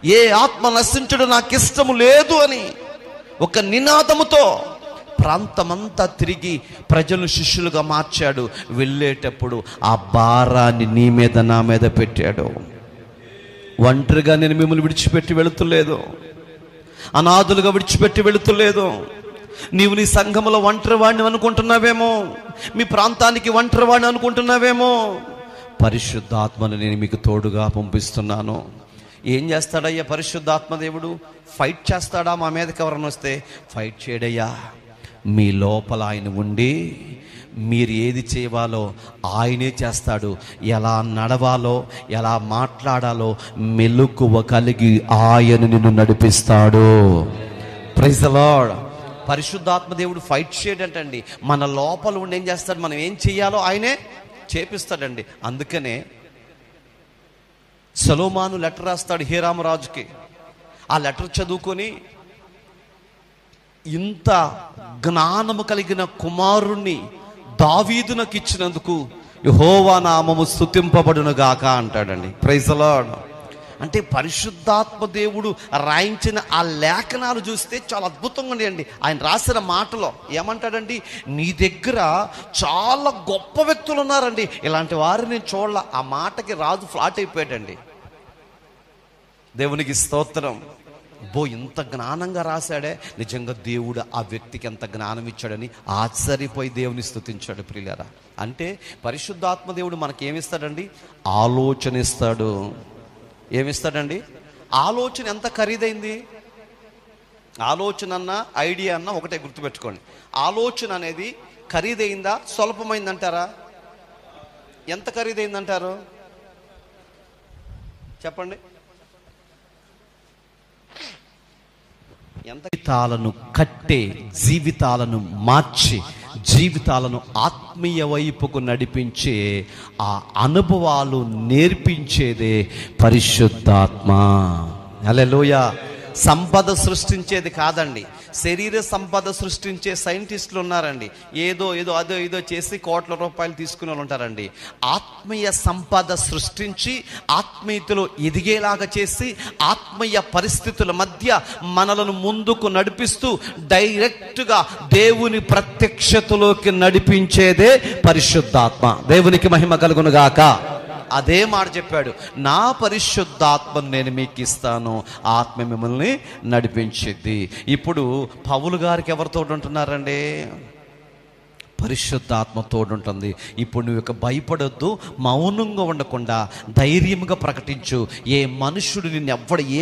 ఏ ఆత్మ నశించడం నాకు ఇష్టము లేదు అని ఒక నినాదముతో ప్రాంతమంతా తిరిగి ప్రజలు శిష్యులుగా మార్చాడు. వెళ్ళేటప్పుడు ఆ భారాన్ని నీ మీద నా మీద పెట్టాడు. ఒంటరిగా నేను మిమ్మల్ని విడిచిపెట్టి వెళుతులేదు, అనాథులుగా విడిచిపెట్టి వెళుతులేదు. నీవు నీ సంఘములో ఒంటరివాడిని అనుకుంటున్నావేమో, మీ ప్రాంతానికి ఒంటరివాడిని అనుకుంటున్నావేమో. పరిశుద్ధాత్మను నేను మీకు తోడుగా పంపిస్తున్నాను. ఏం చేస్తాడయ్యా పరిశుద్ధాత్మ దేవుడు? ఫైట్ చేస్తాడా? మా మీదకి ఎవరైనా వస్తే ఫైట్ చేయడయ్యా. మీ లోపల ఆయన ఉండి మీరు ఏది చేయాలో ఆయనే చేస్తాడు. ఎలా నడవాలో, ఎలా మాట్లాడాలో మెలకువ కలిగి ఆయన నిన్ను నడిపిస్తాడు. Praise the Lord. పరిశుద్ధాత్మ దేవుడు ఫైట్ చేయడంటండి. మన లోపల ఉండి ఏం చేస్తాడు? మనం ఏం చెయ్యాలో ఆయనే చేపిస్తాడండి. అందుకనే సొలొమోను లెటర్ రాస్తాడు హీరామరాజుకి. ఆ లెటర్ చదువుకొని ఇంత జ్ఞానము కలిగిన కుమారుణ్ణి దావీదునకు ఇచ్చినందుకు యెహోవా నామము స్తుతింపబడును గాక అంటాడండి. Praise the lord. అంటే పరిశుద్ధాత్మ దేవుడు రాయించిన ఆ లేఖనాలు చూస్తే చాలా అద్భుతంగా ఉన్నాయండి. ఆయన రాసిన మాటలో ఏమంటాడండి? నీ దగ్గర చాలా గొప్ప వ్యక్తులు ఉన్నారండి, ఇలాంటి వారిని నేను చూడాల. ఆ మాటకి రాజు ఫ్లాట్ అయిపోయాడండి. దేవునికి స్తోత్రం. ఇంత జ్ఞానంగా రాశాడే, నిజంగా దేవుడు ఆ వ్యక్తికి ఎంత జ్ఞానం ఇచ్చాడని ఆశ్చర్యపోయి దేవుని స్తుతించాడు. ప్రియులారా, అంటే పరిశుద్ధాత్మ దేవుడు మనకి ఏమిస్తాడండి? ఆలోచన ఇస్తాడు. ఏమిస్తాడండి? ఆలోచన ఎంత ఖరీదైంది? ఆలోచన అన్న ఐడియా అన్న ఒకటే గుర్తుపెట్టుకోండి. ఆలోచన అనేది ఖరీదైందా స్వల్పమైందంటారా? ఎంత ఖరీదైందంటారు చెప్పండి? జీవితాలను కట్టే, జీవితాలను మార్చి, జీవితాలను ఆత్మీయ వైపుకు నడిపించే ఆ అనుభవాలు నేర్పించేదే పరిశుద్ధాత్మ. హల్లెలూయా. సంపద సృష్టించేది కాదండి. శరీర సంపద సృష్టించే సైంటిస్టులు ఉన్నారండి. ఏదో అదో చేసి కోట్ల రూపాయలు తీసుకునే వాళ్ళు ఉంటారండి. ఆత్మీయ సంపద సృష్టించి ఆత్మీయతలో ఎదిగేలాగా చేసి ఆత్మీయ పరిస్థితుల మధ్య మనలను ముందుకు నడిపిస్తూ డైరెక్ట్గా దేవుని ప్రత్యక్షతలోకి నడిపించేదే పరిశుద్ధాత్మ. దేవునికి మహిమ కలుగును గాక. అదే మాట చెప్పాడు, నా పరిశుద్ధాత్మను నేను మీకు ఇస్తాను, ఆత్మ మిమ్మల్ని నడిపించిద్ది. ఇప్పుడు పౌలు గారికి ఎవరితో ఉంటున్నారండి? పరిశుద్ధాత్మ తోడుంటుంది. ఇప్పుడు నువ్వు ఇక భయపడొద్దు, మౌనంగా ఉండకుండా ధైర్యంగా ప్రకటించు. ఏ మనుషుడు నిన్ను ఎవ్వడు